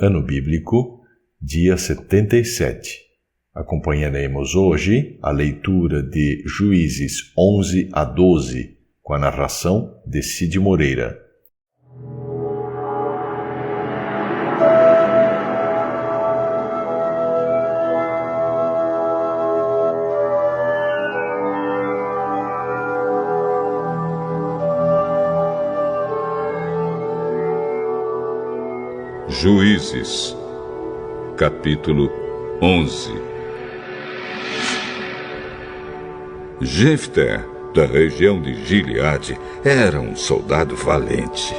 Ano Bíblico, dia 77. Acompanharemos hoje a leitura de Juízes 11 a 12, com a narração de Cid Moreira. Juízes, capítulo 11. Jefté, da região de Gileade, era um soldado valente.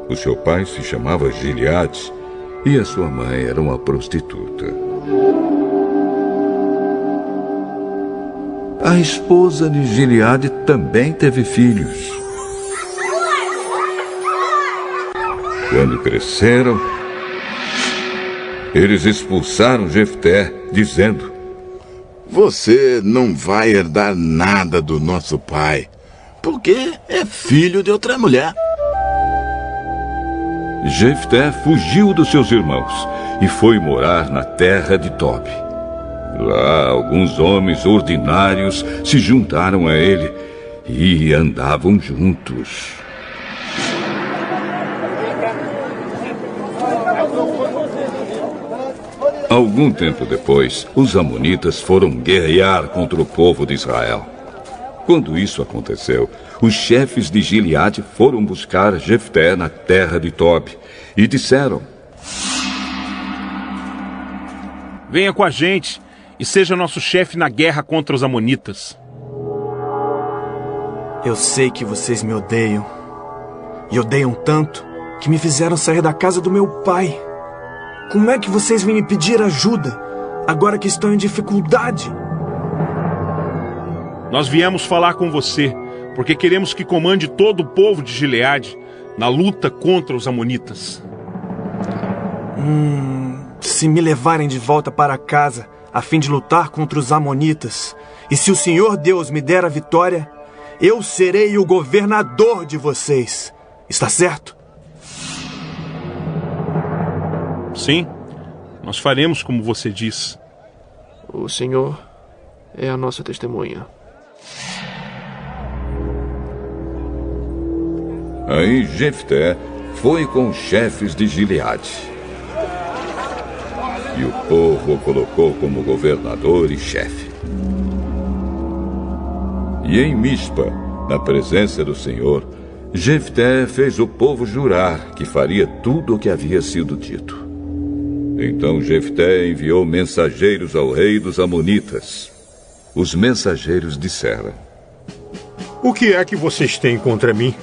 O seu pai se chamava Gileade e a sua mãe era uma prostituta. A esposa de Gileade também teve filhos. Quando cresceram, eles expulsaram Jefté, dizendo: "Você não vai herdar nada do nosso pai, porque é filho de outra mulher." Jefté fugiu dos seus irmãos e foi morar na terra de Tobi. Lá, alguns homens ordinários se juntaram a ele e andavam juntos. Algum tempo depois, os amonitas foram guerrear contra o povo de Israel. Quando isso aconteceu, os chefes de Gileade foram buscar Jefté na terra de Tobi e disseram: "Venha com a gente e seja nosso chefe na guerra contra os amonitas." "Eu sei que vocês me odeiam, e odeiam tanto que me fizeram sair da casa do meu pai. Como é que vocês vêm me pedir ajuda, agora que estão em dificuldade?" "Nós viemos falar com você, porque queremos que comande todo o povo de Gileade na luta contra os amonitas." Se me levarem de volta para casa, a fim de lutar contra os amonitas, e se o Senhor Deus me der a vitória, eu serei o governador de vocês. Está certo? "Sim, nós faremos como você diz." "O Senhor é a nossa testemunha." Aí Jefté foi com os chefes de Gileade. E o povo o colocou como governador e chefe. E em Mispa, na presença do Senhor, Jefté fez o povo jurar que faria tudo o que havia sido dito. Então Jefté enviou mensageiros ao rei dos amonitas. Os mensageiros disseram: "O que é que vocês têm contra mim?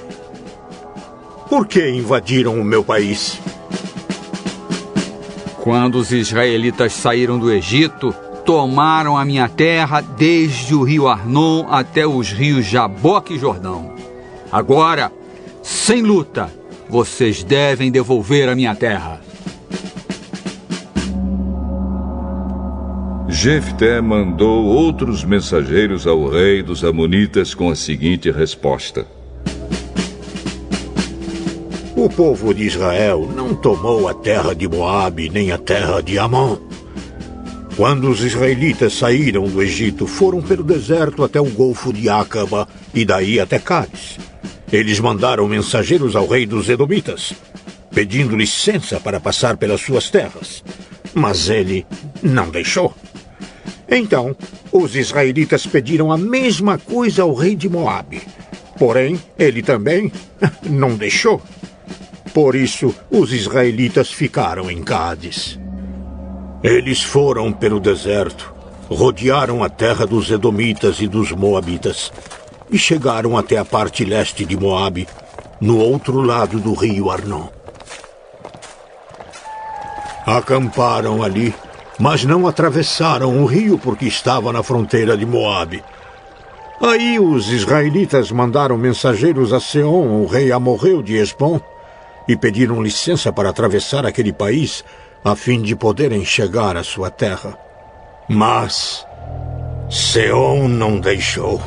Por que invadiram o meu país?" "Quando os israelitas saíram do Egito, tomaram a minha terra desde o rio Arnon até os rios Jaboque e Jordão. Agora, sem luta, vocês devem devolver a minha terra." Jefté mandou outros mensageiros ao rei dos amonitas com a seguinte resposta: "O povo de Israel não tomou a terra de Moabe nem a terra de Amon. Quando os israelitas saíram do Egito, foram pelo deserto até o Golfo de Acaba e daí até Cádiz. Eles mandaram mensageiros ao rei dos Edomitas, pedindo licença para passar pelas suas terras, mas ele não deixou. Então, os israelitas pediram a mesma coisa ao rei de Moabe, porém, ele também não deixou. Por isso, os israelitas ficaram em Cádiz. Eles foram pelo deserto, rodearam a terra dos Edomitas e dos Moabitas e chegaram até a parte leste de Moabe, no outro lado do rio Arnon. Acamparam ali, mas não atravessaram o rio porque estava na fronteira de Moabe. Aí os israelitas mandaram mensageiros a Seom, o rei amorreu de Hesbom, e pediram licença para atravessar aquele país a fim de poderem chegar à sua terra. Mas Seom não deixou.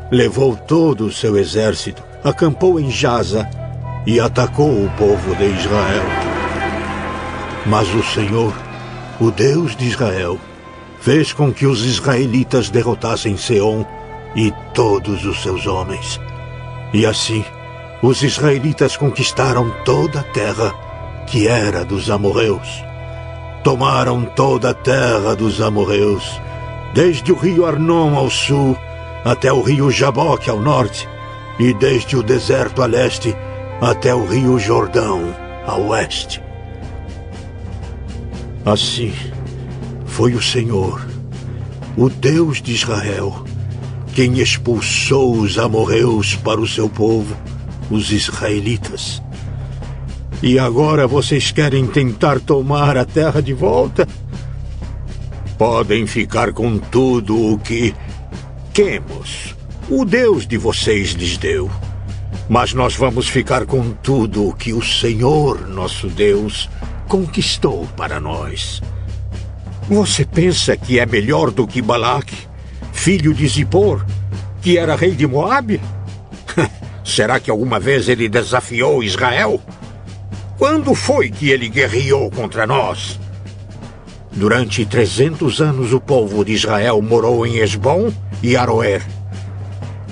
Levou todo o seu exército, acampou em Jaza e atacou o povo de Israel. Mas o Senhor, o Deus de Israel, fez com que os israelitas derrotassem Seom e todos os seus homens. E assim, os israelitas conquistaram toda a terra que era dos amorreus. Tomaram toda a terra dos amorreus, desde o rio Arnon ao sul, até o rio Jaboque ao norte, e desde o deserto a leste, até o rio Jordão a oeste. Assim, foi o Senhor, o Deus de Israel, quem expulsou os amorreus para o seu povo, os israelitas. E agora vocês querem tentar tomar a terra de volta? Podem ficar com tudo o que Quemos, o Deus de vocês, lhes deu. Mas nós vamos ficar com tudo o que o Senhor, nosso Deus, conquistou para nós. Você pensa que é melhor do que Balaque, filho de Zippor, que era rei de Moabe? Será que alguma vez ele desafiou Israel? Quando foi que ele guerreou contra nós? Durante 300 anos o povo de Israel morou em Esbom e Aroer.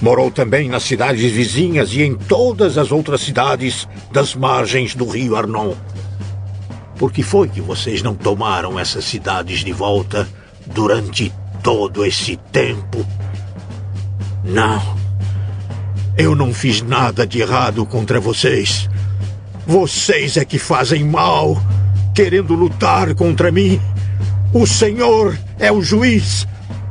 Morou também nas cidades vizinhas e em todas as outras cidades das margens do rio Arnon. Por que foi que vocês não tomaram essas cidades de volta durante todo esse tempo? Não. Eu não fiz nada de errado contra vocês. Vocês é que fazem mal, querendo lutar contra mim. O Senhor é o juiz.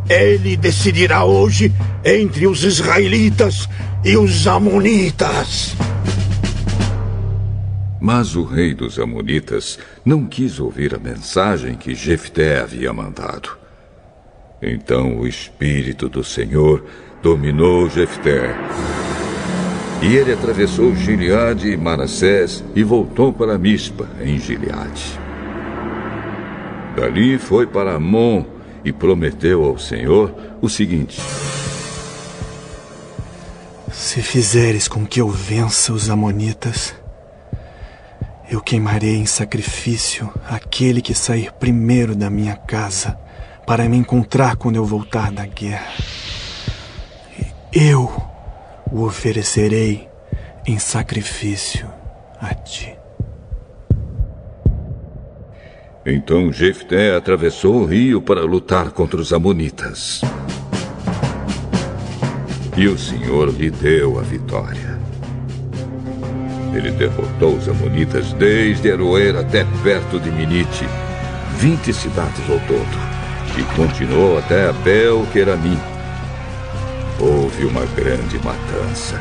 Ele decidirá hoje entre os israelitas e os amonitas. Mas o rei dos amonitas não quis ouvir a mensagem que Jefté havia mandado. Então o Espírito do Senhor dominou Jefté. E ele atravessou Gileade e Manassés e voltou para Mispa, em Gileade. Dali foi para Amon e prometeu ao Senhor o seguinte: se fizeres com que eu vença os amonitas, eu queimarei em sacrifício aquele que sair primeiro da minha casa para me encontrar quando eu voltar da guerra. Eu o oferecerei em sacrifício a ti. Então Jefté atravessou o rio para lutar contra os amonitas. E o Senhor lhe deu a vitória. Ele derrotou os amonitas desde Aroer até perto de Minite, 20 cidades ao todo, e continuou até Abel-Queramim. Houve uma grande matança,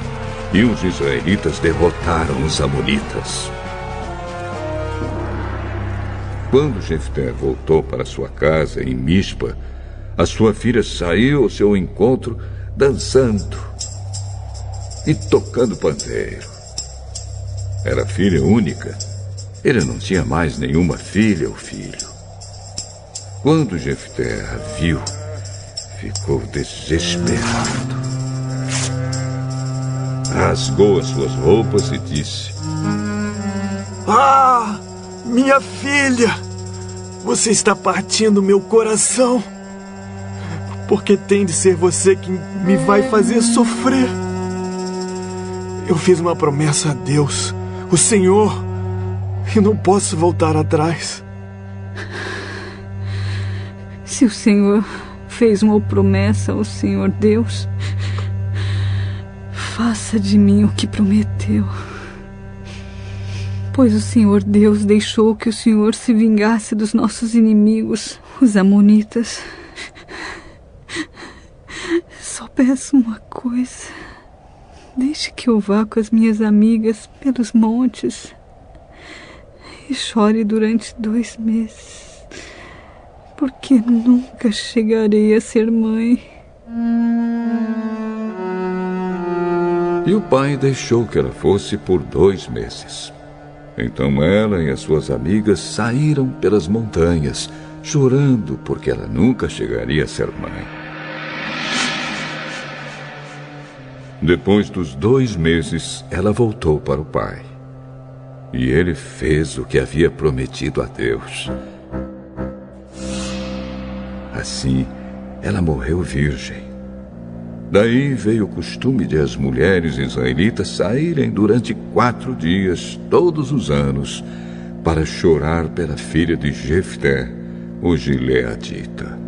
e os israelitas derrotaram os amonitas. Quando Jefté voltou para sua casa em Mispa, a sua filha saiu ao seu encontro dançando e tocando pandeiro. Era filha única. Ele não tinha mais nenhuma filha ou filho. Quando Jefté a viu, ficou desesperado. Rasgou as suas roupas e disse: Ah, minha filha! Você está partindo meu coração. Porque tem de ser você que me vai fazer sofrer. Eu fiz uma promessa a Deus, o Senhor, e não posso voltar atrás. Se o Senhor fez uma promessa ao Senhor Deus, faça de mim o que prometeu. Pois o Senhor Deus deixou que o Senhor se vingasse dos nossos inimigos, os amonitas. Só peço uma coisa. Deixe que eu vá com as minhas amigas pelos montes e chore durante 2 meses, porque nunca chegarei a ser mãe. E o pai deixou que ela fosse por 2 meses. Então ela e as suas amigas saíram pelas montanhas, chorando porque ela nunca chegaria a ser mãe. Depois dos 2 meses, ela voltou para o pai. E ele fez o que havia prometido a Deus. Assim, ela morreu virgem. Daí veio o costume de as mulheres israelitas saírem durante 4 dias, todos os anos, para chorar pela filha de Jefté, o gileadita.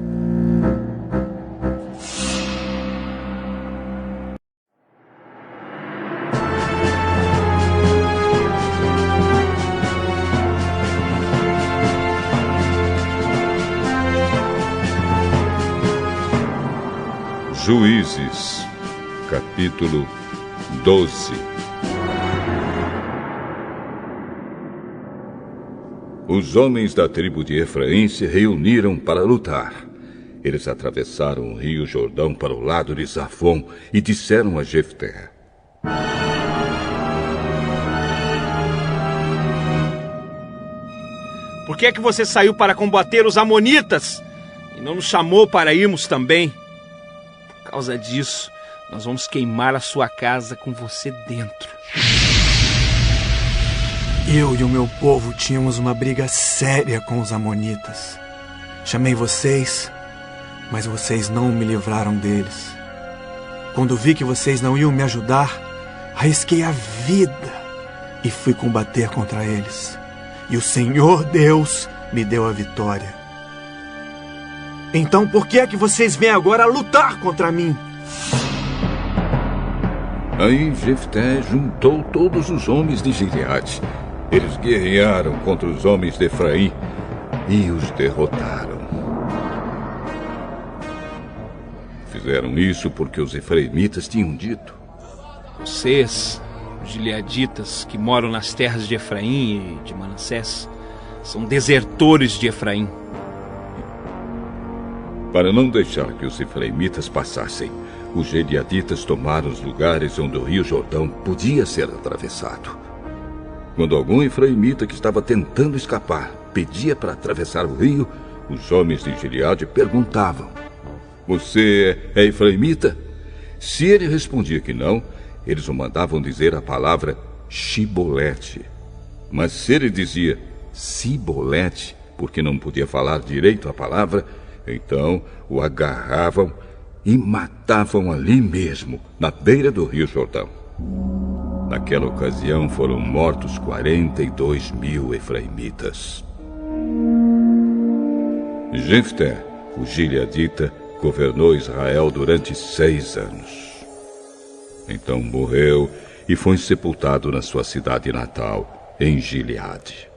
Juízes, capítulo 12. Os homens da tribo de Efraim se reuniram para lutar. Eles atravessaram o rio Jordão para o lado de Zafon e disseram a Jefté: Por que é que você saiu para combater os amonitas e não nos chamou para irmos também? Por causa disso, nós vamos queimar a sua casa com você dentro. Eu e o meu povo tínhamos uma briga séria com os amonitas. Chamei vocês, mas vocês não me livraram deles. Quando vi que vocês não iam me ajudar, arrisquei a vida e fui combater contra eles. E o Senhor Deus me deu a vitória. Então por que é que vocês vêm agora lutar contra mim? Aí Jefté juntou todos os homens de Gileade. Eles guerrearam contra os homens de Efraim e os derrotaram. Fizeram isso porque os efraimitas tinham dito: Vocês, os gileaditas que moram nas terras de Efraim e de Manassés, são desertores de Efraim. Para não deixar que os efraimitas passassem, os gileaditas tomaram os lugares onde o rio Jordão podia ser atravessado. Quando algum efraimita que estava tentando escapar pedia para atravessar o rio, os homens de Gileade perguntavam: Você é efraimita? Se ele respondia que não, eles o mandavam dizer a palavra Shibolete. Mas se ele dizia Sibolete, porque não podia falar direito a palavra, então o agarravam e matavam ali mesmo, na beira do rio Jordão. Naquela ocasião foram mortos 42.000 efraimitas. Jefté, o gileadita, governou Israel durante 6 anos. Então morreu e foi sepultado na sua cidade natal, em Gileade.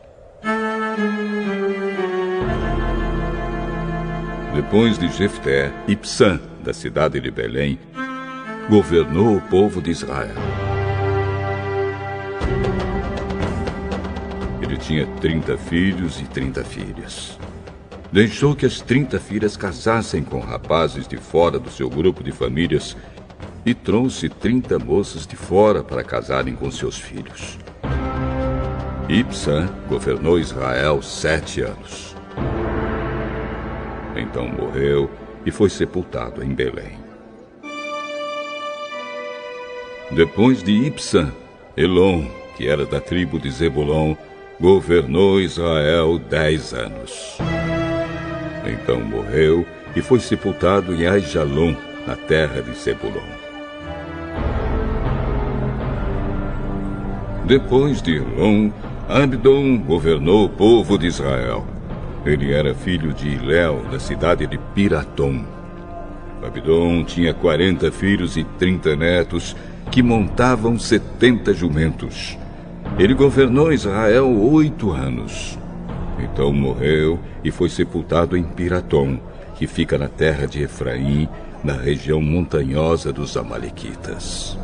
Depois de Jefté, Ibsã, da cidade de Belém, governou o povo de Israel. Ele tinha 30 filhos e 30 filhas. Deixou que as 30 filhas casassem com rapazes de fora do seu grupo de famílias e trouxe 30 moças de fora para casarem com seus filhos. Ibsã governou Israel 7 anos. Então morreu e foi sepultado em Belém. Depois de Ibsã, Elon, que era da tribo de Zebulon, governou Israel 10 anos. Então morreu e foi sepultado em Aijalon, na terra de Zebulon. Depois de Elon, Abdon governou o povo de Israel. Ele era filho de Iléu, da cidade de Piratom. Abdon tinha 40 filhos e 30 netos, que montavam 70 jumentos. Ele governou Israel 8 anos. Então morreu e foi sepultado em Piratom, que fica na terra de Efraim, na região montanhosa dos Amalequitas.